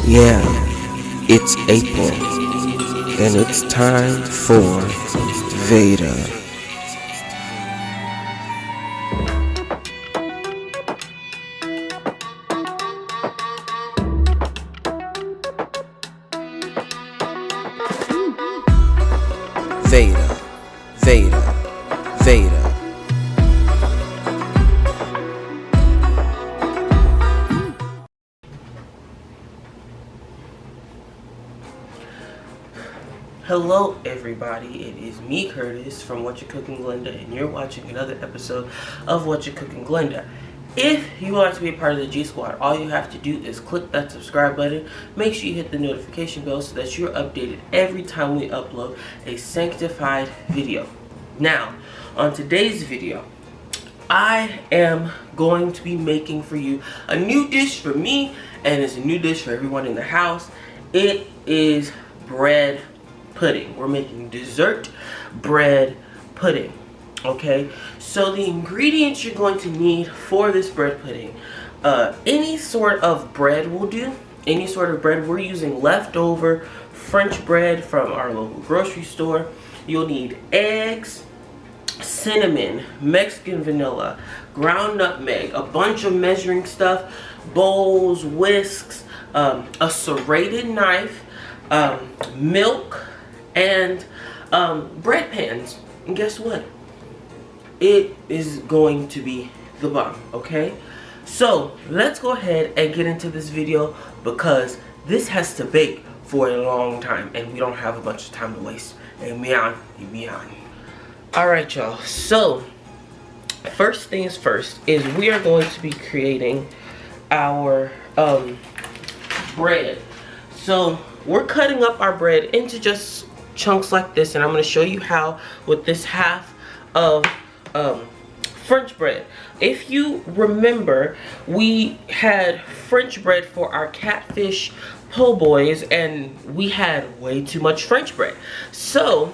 Yeah, it's April, and it's time for Veda. Veda, Veda, Veda. Hello everybody, it is me Curtis from Whatcha Cookin Glenda, and you're watching another episode of Whatcha Cookin Glenda. If you want to be a part of the G Squad, all you have to do is click that subscribe button. Make sure you hit the notification bell so that you're updated every time we upload a sanctified video. Now, on today's video, I am going to be making for you a new dish for me, and it's a new dish for everyone in the house. It is bread pudding. We're making dessert bread pudding. Okay, so the ingredients you're going to need for this bread pudding, any sort of bread will do. Any sort of bread. We're using leftover French bread from our local grocery store. You'll need eggs, cinnamon, Mexican vanilla, ground nutmeg, a bunch of measuring stuff, bowls, whisks, a serrated knife, milk, and bread pans. And guess what? It is going to be the bomb, okay? So let's go ahead and get into this video, because this has to bake for a long time and we don't have a bunch of time to waste. Amen. Alright, y'all, so first things first is we are going to be creating our bread. So we're cutting up our bread into just chunks like this, and I'm going to show you how with this half of French bread. If you remember, we had French bread for our catfish po' boys, and we had way too much French bread, so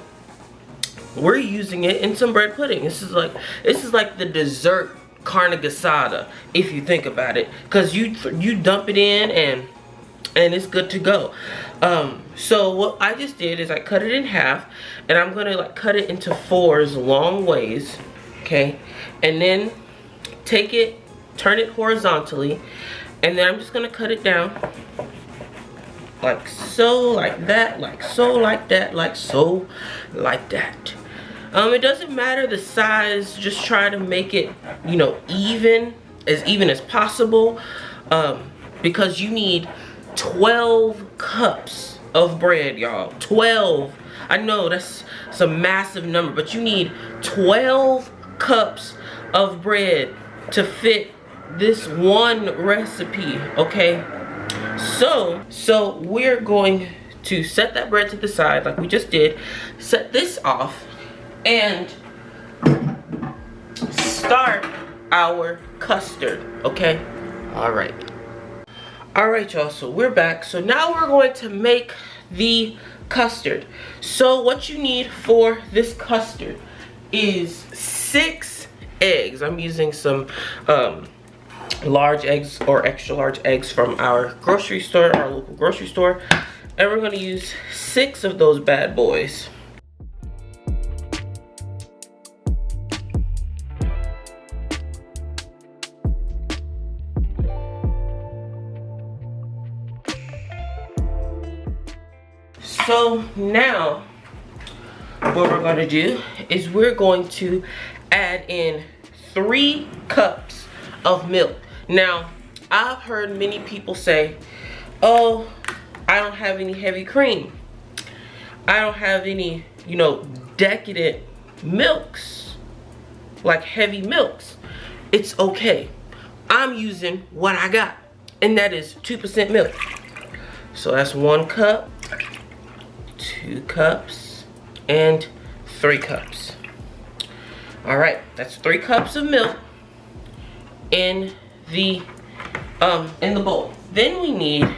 we're using it in some bread pudding. This is like the dessert carne asada, if you think about it, because you dump it in and it's good to go. So what I just did is I cut it in half, and I'm gonna like cut it into fours long ways, okay? And then take it, turn it horizontally, and then I'm just gonna cut it down like so, like that, like so, like that, like so, like that. It doesn't matter the size, just try to make it, you know, even as possible, because you need 12 cups of bread, y'all. 12. I know that's a massive number, but you need 12 cups of bread to fit this one recipe, okay? So we're going to set that bread to the side like we just did, set this off, and start our custard, okay? Alright, y'all, so we're back. So now we're going to make the custard. So what you need for this custard is 6 eggs. I'm using some large eggs or extra large eggs from our grocery store, our local grocery store, and we're going to use 6 of those bad boys. So now what we're going to do is we're going to add in 3 cups of milk. Now, I've heard many people say, oh, I don't have any heavy cream. I don't have any, you know, decadent milks, like heavy milks. It's okay. I'm using what I got, and that is 2% milk. So that's 1 cup, 2 cups, and 3 cups. All right, that's 3 cups of milk in the bowl. Then we need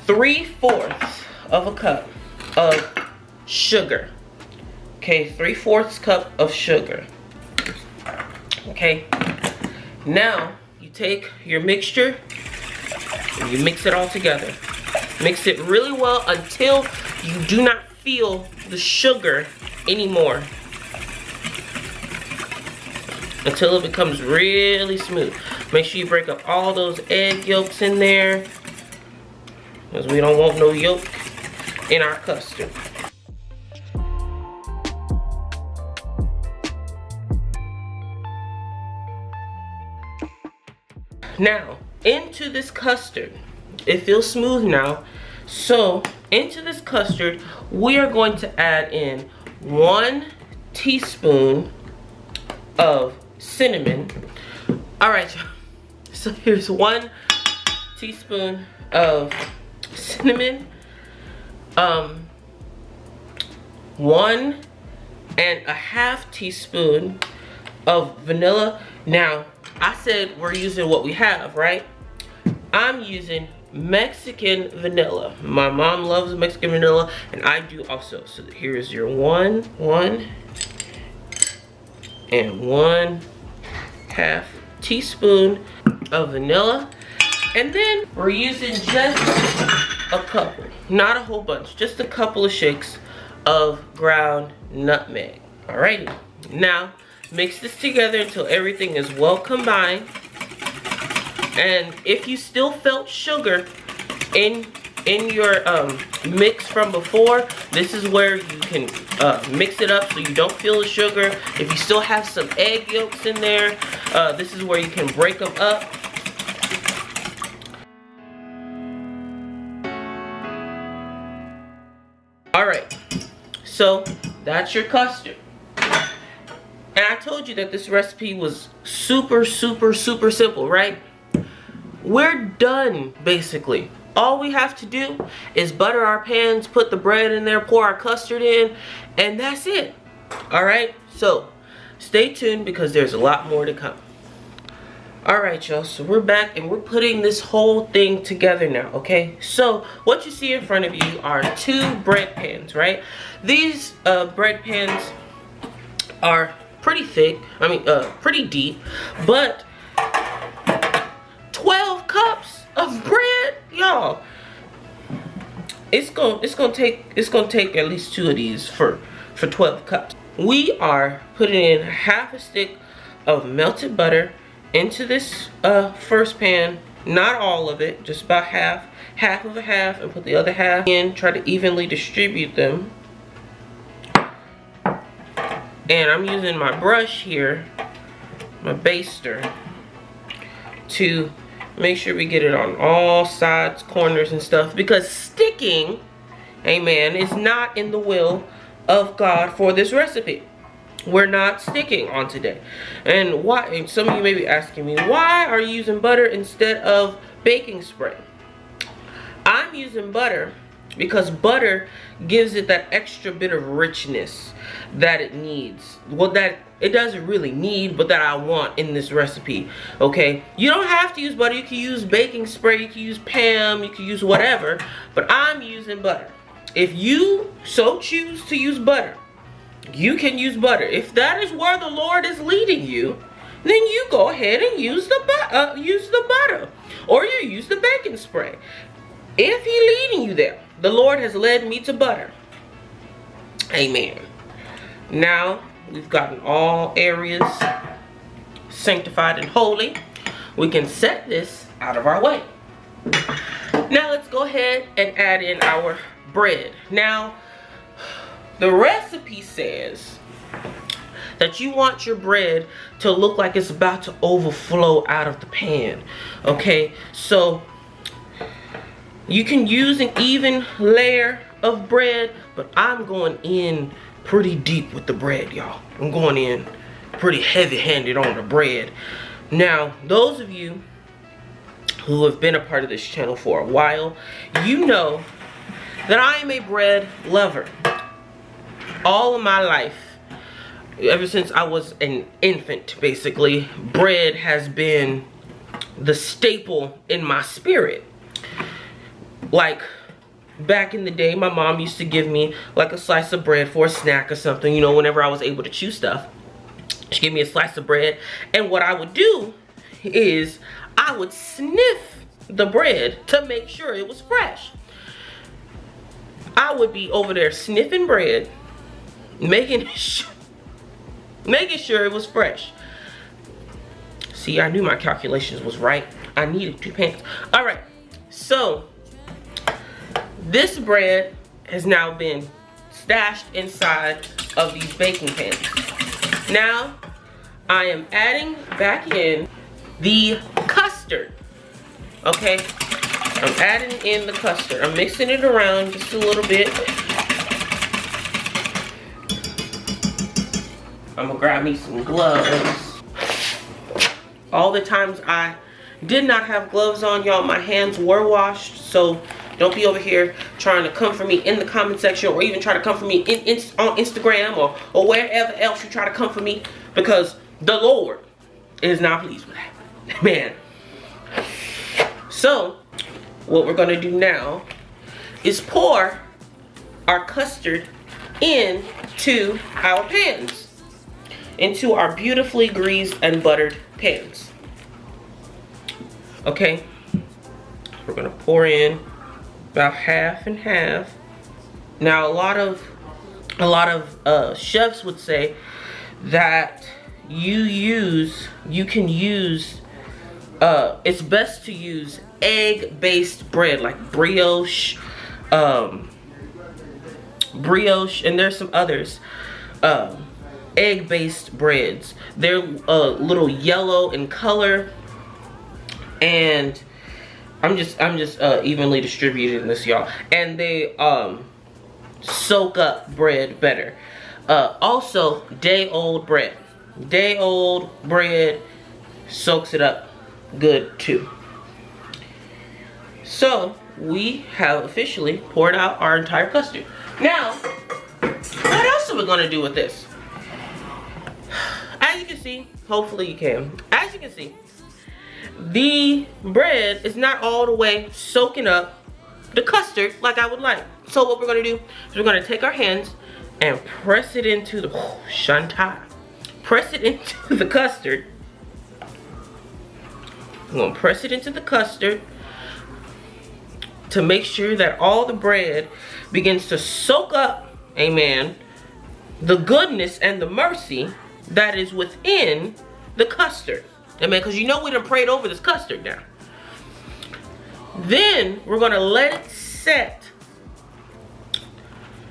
3/4 of a cup of sugar. Okay, 3/4 cup of sugar. Okay, now you take your mixture and you mix it all together. Mix it really well until you do not feel the sugar anymore. Until it becomes really smooth. Make sure you break up all those egg yolks in there, because we don't want no yolk in our custard. Now, into this custard, it feels smooth now. So, into this custard, we are going to add in 1 teaspoon of cinnamon. All right, y'all. So here's 1 teaspoon of cinnamon, 1.5 teaspoon of vanilla. Now, I said we're using what we have, right? I'm using Mexican vanilla. My mom loves Mexican vanilla, and I do also. So here is your 1 and 1/2 teaspoon of vanilla. And then we're using just a couple, not a whole bunch, just a couple of shakes of ground nutmeg. Alrighty, now mix this together until everything is well combined. And if you still felt sugar in your mix from before, this is where you can mix it up so you don't feel the sugar. If you still have some egg yolks in there, this is where you can break them up. Alright, so that's your custard. And I told you that this recipe was super simple, right? We're done, basically. All we have to do is butter our pans, put the bread in there, pour our custard in, and that's it. Alright, so stay tuned because there's a lot more to come. Alright, y'all, so we're back and we're putting this whole thing together now, okay? So what you see in front of you are 2 bread pans, right? These bread pans are pretty thick, pretty deep, but 12 cups of bread, y'all. It's gonna take at least 2 of these for 12 cups. We are putting in 1/2 stick of melted butter into this first pan. Not all of it, just about half of a half, and put the other half in. Try to evenly distribute them. And I'm using my brush here, my baster, to make sure we get it on all sides, corners and stuff, because sticking, amen, is not in the will of God for this recipe. We're not sticking on today. And why? And some of you may be asking me, why are you using butter instead of baking spray? I'm using butter because butter gives it that extra bit of richness that it needs. Well, that it doesn't really need, but that I want in this recipe. Okay, you don't have to use butter. You can use baking spray, you can use Pam, you can use whatever, but I'm using butter. If you so choose to use butter, you can use butter. If that is where the Lord is leading you, then you go ahead and use the butter, or you use the baking spray. If He's leading you there, the Lord has led me to butter. Amen. Now we've gotten all areas sanctified and holy. We can set this out of our way. Now let's go ahead and add in our bread. Now, the recipe says that you want your bread to look like it's about to overflow out of the pan. Okay, so you can use an even layer of bread, but I'm going in pretty deep with the bread, y'all. I'm going in pretty heavy-handed on the bread. Now, those of you who have been a part of this channel for a while, you know that I am a bread lover. All of my life, ever since I was an infant, basically, bread has been the staple in my spirit. Like, back in the day, my mom used to give me like a slice of bread for a snack or something, you know, whenever I was able to chew stuff. She'd give me a slice of bread, and what I would do is I would sniff the bread to make sure it was fresh. I would be over there sniffing bread, making sure it was fresh. See, I knew my calculations was right. I needed 2 pans. All right, so this bread has now been stashed inside of these baking pans. Now, I am adding back in the custard, okay? I'm adding in the custard. I'm mixing it around just a little bit. I'm gonna grab me some gloves. All the times I did not have gloves on, y'all, my hands were washed, so don't be over here trying to come for me in the comment section, or even try to come for me on Instagram or wherever else you try to come for me, because the Lord is not pleased with that. Man. So, what we're going to do now is pour our custard into our pans. Into our beautifully greased and buttered pans. Okay? We're going to pour in about half and half. Now, a lot of chefs would say that you can use it's best to use egg-based bread, like brioche, and there's some others, egg-based breads. They're a little yellow in color, and I'm just evenly distributing this, y'all, and they soak up bread better. Also, day-old bread soaks it up good too. So we have officially poured out our entire custard. Now, what else are we gonna do with this? As you can see, hopefully you can, as you can see, the bread is not all the way soaking up the custard like I would like. So what we're gonna do is we're gonna take our hands and press it into the press it into the custard. I'm gonna press it into the custard to make sure that all the bread begins to soak up, amen, the goodness and the mercy that is within the custard. Amen, because you know we done prayed over this custard now. Then we're gonna let it set.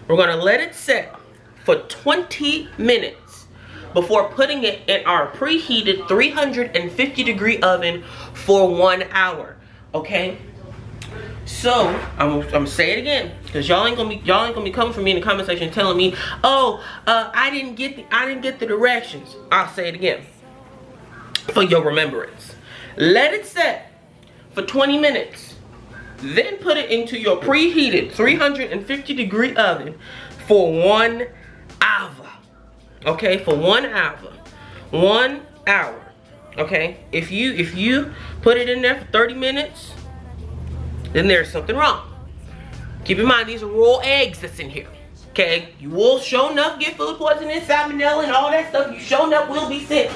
We're gonna let it set for 20 minutes before putting it in our preheated 350-degree oven for 1 hour. Okay? So I'm gonna say it again, because y'all ain't gonna be coming for me in the comment section telling me, oh, I didn't get the directions. I'll say it again for your remembrance. Let it set for 20 minutes. Then put it into your preheated 350-degree oven for 1 hour. Okay, for 1 hour. 1 hour. Okay? If you put it in there for 30 minutes, then there's something wrong. Keep in mind, these are raw eggs that's in here. Okay? You will sure enough get food poisoning, salmonella, and all that stuff. You sure enough will be sick.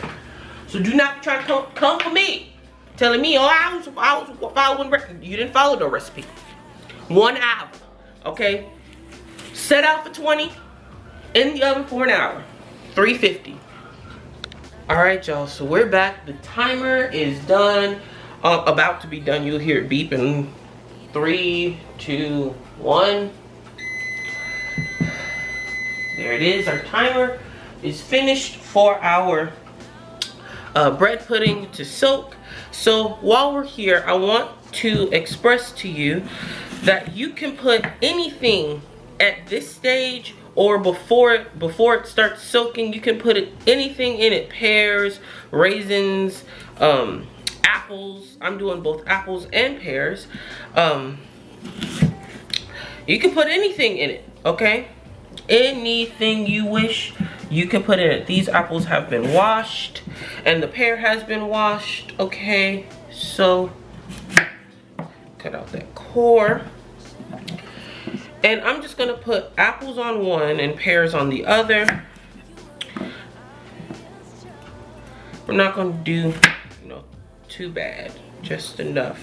So do not try to come for me, telling me, oh, I was following recipe. You didn't follow the recipe. 1 hour. Okay? Set out for 20. In the oven for 1 hour. 350. Alright, y'all. So we're back. The timer is done. About to be done. You'll hear it beeping. 3, 2, 1. There it is. Our timer is finished for our bread pudding to soak. So while we're here, I want to express to you that you can put anything at this stage or before it starts soaking. You can put anything in it: pears, raisins, apples. I'm doing both apples and pears. You can put anything in it, okay? Anything you wish, you can put in it. These apples have been washed and the pear has been washed, okay? So cut out that core. And I'm just gonna put apples on one and pears on the other. We're not gonna do, too bad, just enough.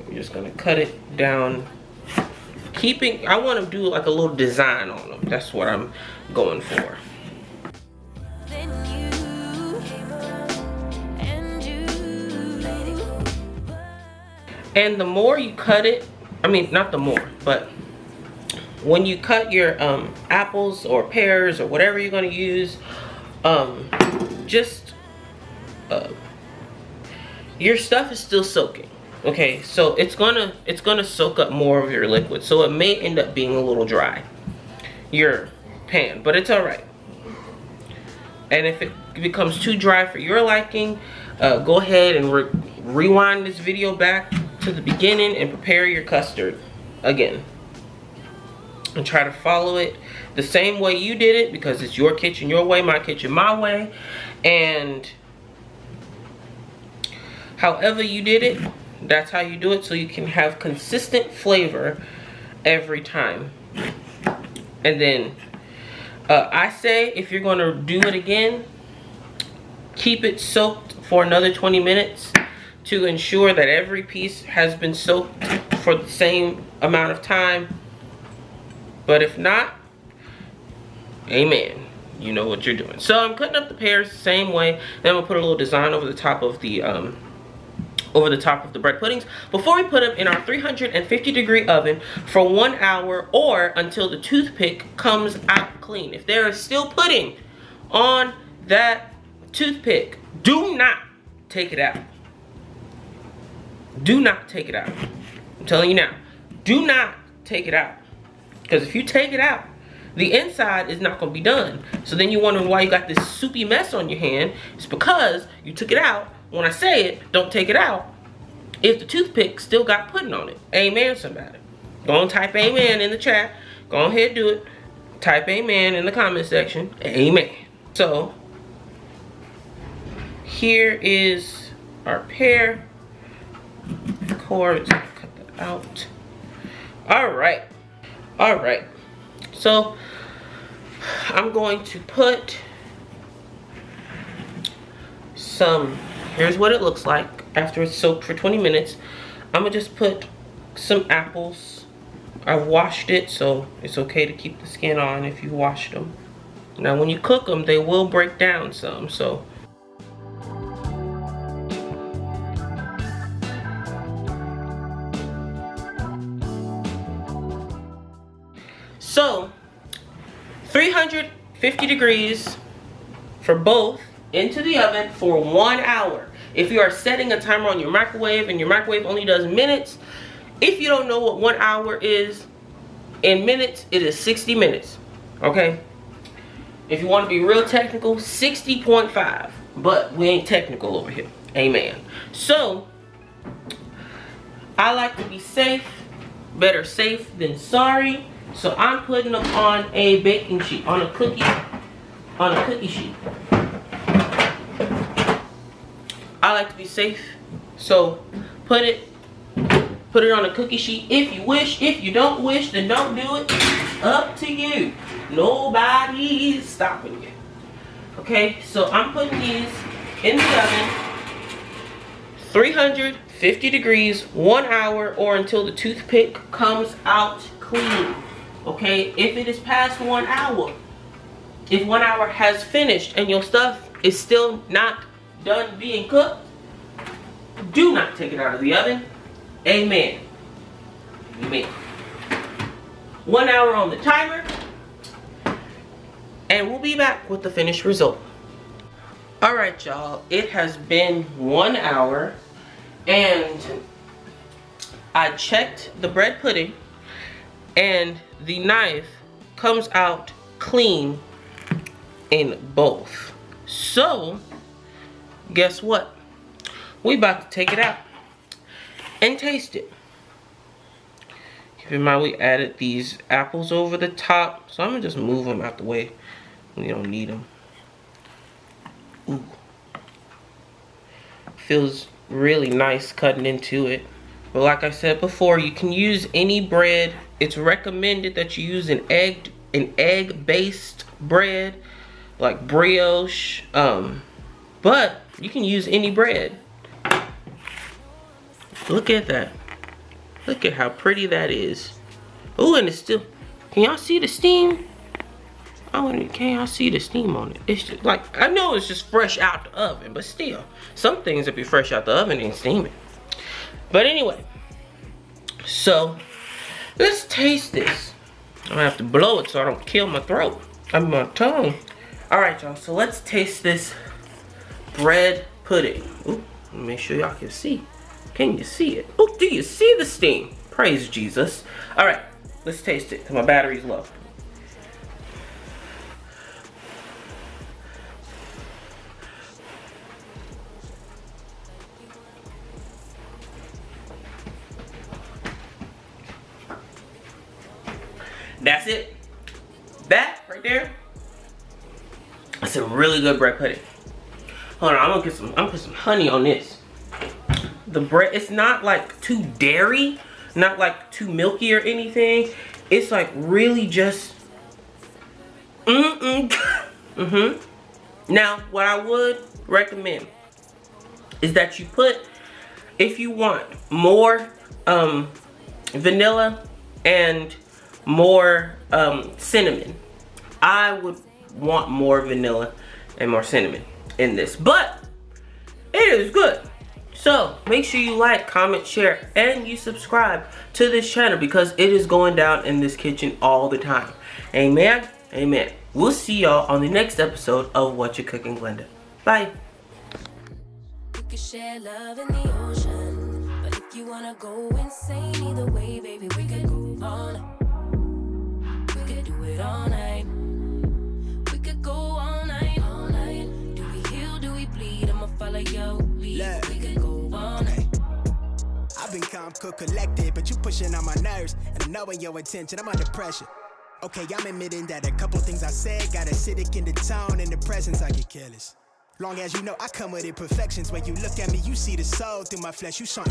We're just gonna cut it down I want to do like a little design on them. That's what I'm going for. And the more you cut it, I mean, not the more, but when you cut your apples or pears or whatever you're going to use, your stuff is still soaking. Okay, so it's gonna soak up more of your liquid, so it may end up being a little dry, your pan, but it's all right. And if it becomes too dry for your liking, go ahead and rewind this video back to the beginning and prepare your custard again. And try to follow it the same way you did it, because it's your kitchen your way, my kitchen my way. And however you did it, that's how you do it, so you can have consistent flavor every time. And then I say, if you're going to do it again, keep it soaked for another 20 minutes to ensure that every piece has been soaked for the same amount of time. But if not, amen, you know what you're doing. So I'm cutting up the pears the same way. Then I'm gonna put a little design over the top of the bread puddings before we put them in our 350-degree oven for 1 hour, or until the toothpick comes out clean. If there is still pudding on that toothpick, do not take it out. Do not take it out. I'm telling you now, do not take it out. Because if you take it out, the inside is not going to be done. So then you're wondering why you got this soupy mess on your hand. It's because you took it out. When I say it, don't take it out if the toothpick still got pudding on it. Amen, somebody. Go on, type amen in the chat. Go ahead and do it. Type amen in the comment section. Amen. So here is our pear. Of course, cut that out. Alright. Alright. So I'm going to put some, here's what it looks like after it's soaked for 20 minutes. I'm gonna just put some apples. I've washed it, so it's okay to keep the skin on if you washed them. Now when you cook them, they will break down some, so So 350 degrees for both into the oven for 1 hour. If you are setting a timer on your microwave and your microwave only does minutes, if you don't know what 1 hour is in minutes, it is 60 minutes. Okay? If you want to be real technical, 60.5. But we ain't technical over here. Amen. So I like to be safe. Better safe than sorry. So I'm putting them on a baking sheet, on a cookie sheet. I like to be safe, so put it on a cookie sheet if you wish. If you don't wish, then don't do it. Up to you. Nobody's stopping you. Okay, so I'm putting these in the oven, 350 degrees, 1 hour, or until the toothpick comes out clean. Okay, if it is past 1 hour, if 1 hour has finished and your stuff is still not done being cooked, do not take it out of the oven. Amen. Amen. 1 hour on the timer, and we'll be back with the finished result. Alright, y'all, it has been 1 hour, and I checked the bread pudding, and the knife comes out clean in both. So guess what? We about to take it out and taste it. Keep in mind we added these apples over the top, so I'm gonna just move them out the way. We don't need them. Ooh. Feels really nice cutting into it. But like I said before, you can use any bread. It's recommended that you use an egg-based bread, like brioche. But you can use any bread. Look at that. Look at how pretty that is. Ooh, and it's still, can y'all see the steam? Can y'all see the steam on it? It's just like, I know it's just fresh out the oven, but still, some things that be fresh out the oven and steaming. But anyway, so let's taste this. I'm gonna have to blow it so I don't kill my throat. My tongue. All right, y'all, so let's taste this bread pudding. Ooh, make sure y'all can see. Can you see it? Oh, do you see the steam? Praise Jesus. All right, let's taste it, because my battery's low. That's it. That right there. That's a really good bread pudding. Hold on, I'm gonna put some honey on this. The bread, it's not like too dairy, not like too milky or anything. It's like really just Now, what I would recommend is that you put, if you want more vanilla and more cinnamon, I would want more vanilla and more cinnamon in this, but it is good. So make sure you like, comment, share, and you subscribe to this channel, because it is going down in this kitchen all the time. Amen. Amen. We'll see y'all on the next episode of Whatcha Cookin Glenda. Bye. We could share love in the ocean, but if you wanna go insane either way, baby, we could go on. We could do it all night. We could go all night, all night. Do we heal, do we bleed? I'ma follow your lead. We could go all night. I've been calm, cool, collected, but you pushing on my nerves, and I'm knowing your intention, I'm under pressure. Okay, I'm admitting that a couple things I said got acidic in the tone, in the presence I get careless. Long as you know I come with imperfections, when you look at me, you see the soul through my flesh, you something